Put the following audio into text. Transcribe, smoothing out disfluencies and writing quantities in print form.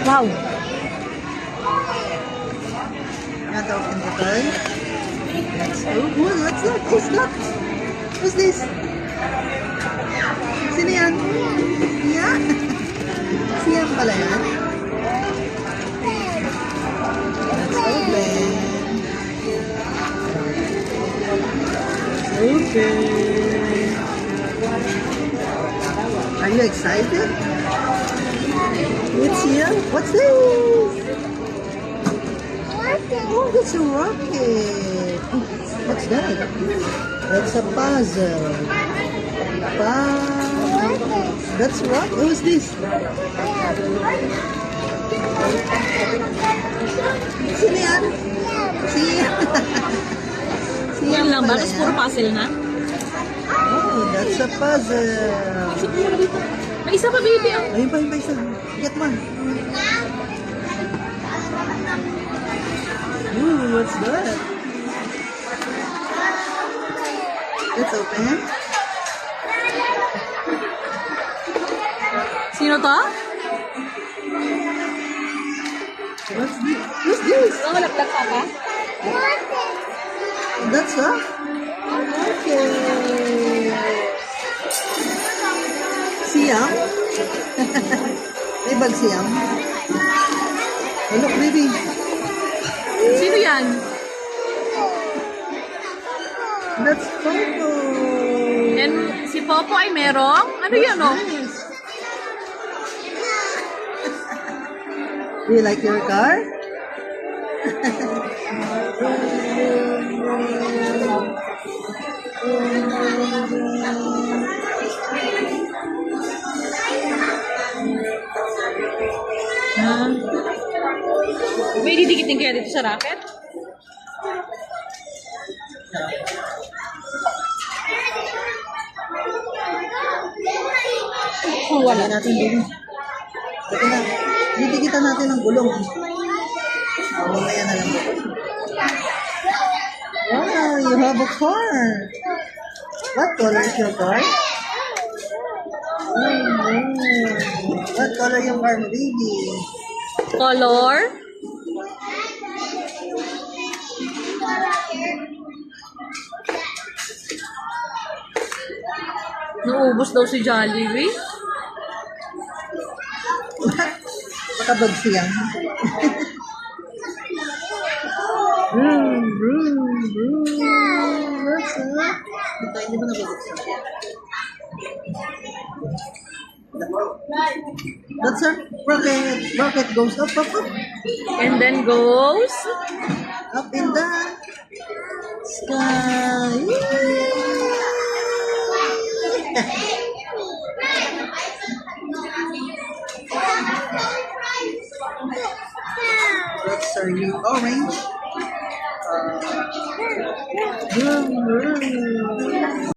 Wow. Not open the toy. Let's open. What's that? Who's that? Who's this? Sino yan? Yeah. Siyan pala yan. Let's open. Okay. Are you excited? What's here? What's this? Oh, that's a rocket. Oh, what's that? That's a puzzle. That's what? Who's this? Sino yan? Siya. Yan lang ba? Tapos puro puzzle na? Oh, that's a puzzle. Pasok mo na dito. May isa pa, baby. Oh. Ayun pa, ayun pa isa. Get man. Ooh, what's that? Let's open. Sino to? What's this? Who's this? Ang malaglag pa ka? That's a? Okay. Siyam? May bag siyam? Oh, look, baby. Sino yan? That's Popo. And si Popo ay merong? Ano yan, oh? Nice. Do you like your car? May didikitin kaya dito sa racket? Oh, Wala wala. natin din. Ito na. Didikitan natin ng gulong. Mamaya na lang. Wow, you have a car. What color is your car? What color yung car mo, baby? Color? Naubos daw si Jollibee. Makabag siya. Vroom, vroom, vroom. What's up? Ito, hindi mo nababagsak. That's our rocket. Rocket goes up, up, up. And then goes... Up in the sky. That's our new orange. Vroom, vroom.